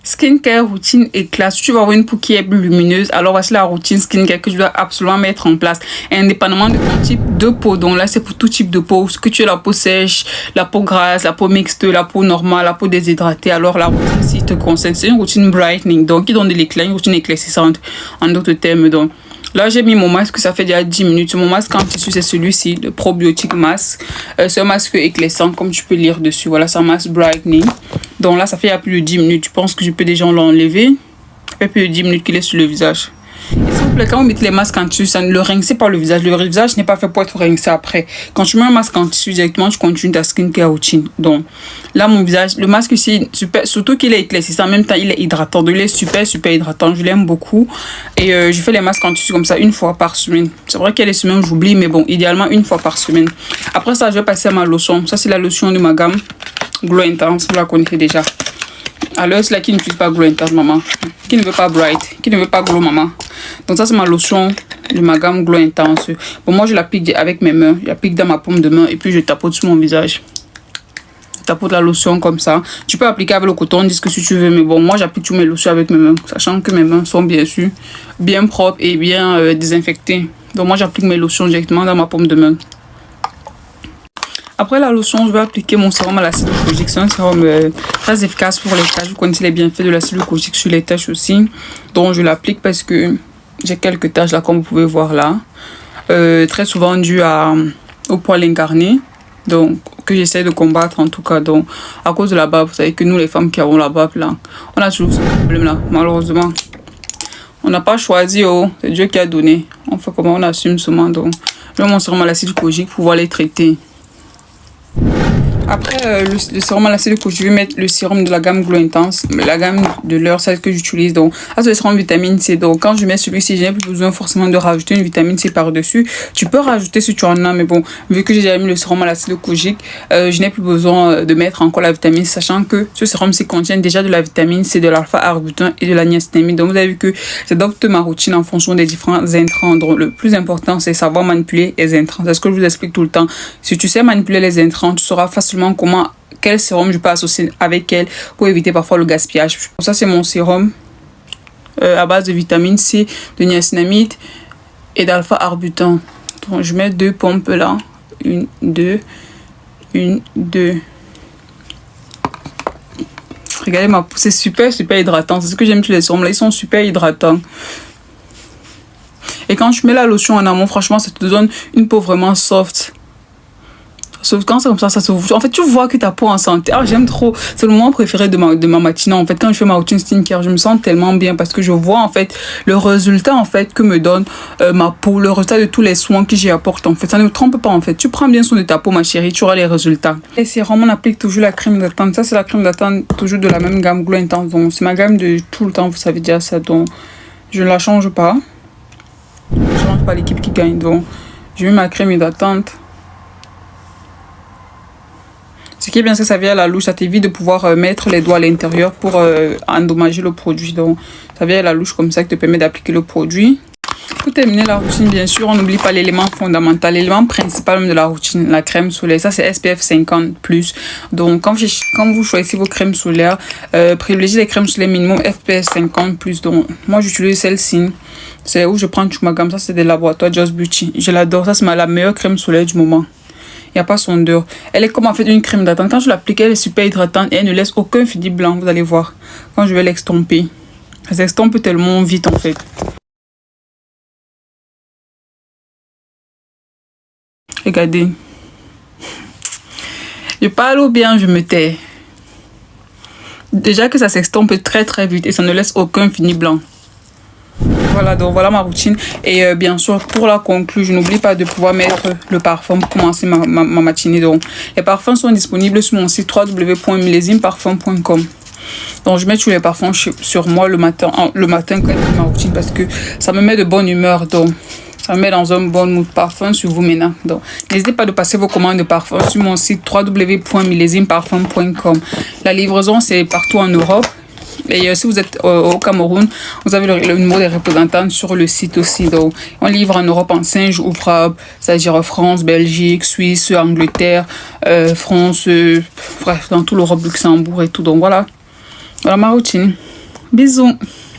Skincare, routine éclat. Si tu veux avoir une peau qui est plus lumineuse, alors voici la routine skincare que tu dois absolument mettre en place. Indépendamment de ton type de peau. Donc là, c'est pour tout type de peau. Ce que tu as la peau sèche, la peau grasse, la peau mixte, la peau normale, la peau déshydratée. Alors la routine, si te concerne, c'est une routine brightening. Donc qui donne de l'éclat, une routine éclaircissante. En d'autres termes, donc. Là, j'ai mis mon masque, ça fait déjà 10 minutes. Mon masque en tissu, c'est celui-ci, le probiotique masque. C'est un masque éclaircissant, comme tu peux lire dessus. Voilà, c'est un masque brightening. Donc là, ça fait il y a plus de 10 minutes. Je pense que je peux déjà l'enlever. Ça fait plus de 10 minutes qu'il est sur le visage. Et s'il vous plaît, quand vous mettez les masques en tissu, ça ne le rincez pas le visage. Le visage n'est pas fait pour être rincé après. Quand tu mets un masque en tissu directement, tu continues ta skincare routine. Donc là, mon visage, le masque ici, super, surtout qu'il est éclaircissant. En même temps, il est hydratant. Donc il est super, super hydratant. Je l'aime beaucoup. Et je fais les masques en tissu comme ça une fois par semaine. C'est vrai qu'il y a des semaines où j'oublie, mais bon, idéalement une fois par semaine. Après ça, je vais passer à ma lotion. Ça, c'est la lotion de ma gamme Glow Intense. Vous la connaissez déjà. Alors, c'est là qui n'utilise pas Glow Intense, maman. Qui ne veut pas Bright. Qui ne veut pas Glow, maman. Donc ça, c'est ma lotion de ma gamme Glow Intense. Bon, moi, je l'applique avec mes mains. Je l'applique dans ma paume de main et puis je tapote sur mon visage. Je tapote la lotion comme ça. Tu peux appliquer avec le coton, dis que si tu veux. Mais bon, moi, j'applique toutes mes lotions avec mes mains. Sachant que mes mains sont bien sûr bien propres et bien désinfectées. Donc moi, j'applique mes lotions directement dans ma paume de main. Après la lotion, je vais appliquer mon sérum à l'acide glycolique. C'est un sérum très efficace pour les taches. Vous connaissez les bienfaits de l'acide glycolique sur les taches aussi. Donc je l'applique parce que j'ai quelques taches là, comme vous pouvez voir là. Très souvent dû au poil incarné. Donc que j'essaie de combattre en tout cas. Donc à cause de la barbe, vous savez que nous les femmes qui avons la barbe là, on a toujours ce problème là, malheureusement. On n'a pas choisi, oh, c'est Dieu qui a donné. On fait comment, on assume seulement. Donc je mets mon sérum à l'acide glycolique pour pouvoir les traiter. Après le sérum à l'acide glycolique, je vais mettre le sérum de la gamme Glow Intense, la gamme de l'heure, celle que j'utilise. Donc, c'est le sérum vitamine C. Donc, quand je mets celui-ci, je n'ai plus besoin forcément de rajouter une vitamine C par-dessus. Tu peux rajouter si tu en as, mais bon, vu que j'ai déjà mis le sérum à l'acide glycolique, je n'ai plus besoin de mettre encore la vitamine C, sachant que ce sérum-ci contient déjà de la vitamine C, de l'alpha-arbutin et de la niacinamide. Donc, vous avez vu que j'adopte ma routine en fonction des différents intrants. Donc, le plus important, c'est savoir manipuler les intrants. C'est ce que je vous explique tout le temps. Si tu sais manipuler les intrants, tu sauras facilement quel sérum je peux associer avec elle pour éviter parfois le gaspillage. Ça, c'est mon sérum à base de vitamine C, de niacinamide et d'alpha-arbutin. Donc, je mets 2 pompes là. 1, 2, 1, 2. Regardez ma peau, c'est super, super hydratant. C'est ce que j'aime sur les sérums là, ils sont super hydratants. Et quand je mets la lotion en amont, franchement, ça te donne une peau vraiment soft. Sauf quand c'est comme ça se voit. En fait, tu vois que ta peau en santé. Ah, j'aime trop. C'est le moment préféré de ma matinée. En fait, quand je fais ma routine skincare, je me sens tellement bien parce que je vois en fait le résultat en fait que me donne ma peau, le résultat de tous les soins que j'y apporte. En fait, ça ne me trompe pas en fait. Tu prends bien soin de ta peau, ma chérie, tu auras les résultats. Et sérum, on applique toujours la crème hydratante. Ça, c'est la crème hydratante toujours de la même gamme Glow Intense. Donc, c'est ma gamme de tout le temps. Vous savez déjà ça. Donc, je ne la change pas. Je ne change pas l'équipe qui gagne. Donc, je mets ma crème hydratante. Ce qui est bien, c'est que ça vient à la louche. Ça t'évite de pouvoir mettre les doigts à l'intérieur pour endommager le produit. Donc, ça vient à la louche comme ça qui te permet d'appliquer le produit. Pour terminer la routine, bien sûr, on n'oublie pas l'élément fondamental, l'élément principal de la routine, la crème solaire. Ça, c'est SPF 50+. Donc, quand vous choisissez vos crèmes solaires, privilégiez les crèmes solaires minimum SPF 50+. Donc, moi, j'utilise celle-ci. C'est où je prends toute ma gamme. Ça, c'est des laboratoires Just Beauty. Je l'adore. Ça, c'est la meilleure crème solaire du moment. Il n'y a pas sondeur. Elle est comme en fait une crème hydratante. Quand je l'applique, elle est super hydratante et elle ne laisse aucun fini blanc. Vous allez voir. Quand je vais l'extomper. Elle s'estompe tellement vite en fait. Regardez. Je parle ou bien je me tais. Déjà que ça s'estompe très très vite et ça ne laisse aucun fini blanc. Voilà, donc voilà ma routine. Et bien sûr, pour la conclure, je n'oublie pas de pouvoir mettre le parfum pour commencer ma matinée. Donc, les parfums sont disponibles sur mon site www.millezimeparfum.com. Donc, je mets tous les parfums sur moi le matin quand je fais ma routine parce que ça me met de bonne humeur. Donc, ça me met dans un bon mood parfum sur vous maintenant. Donc, n'hésitez pas de passer vos commandes de parfum sur mon site www.millezimeparfum.com. La livraison, c'est partout en Europe. Et si vous êtes au Cameroun, vous avez le numéro des représentants sur le site aussi. Donc, on livre en Europe en 5 jours ouvrables, c'est-à-dire France, Belgique, Suisse, Angleterre, France, bref, dans toute l'Europe, Luxembourg et tout. Donc voilà, voilà ma routine. Bisous.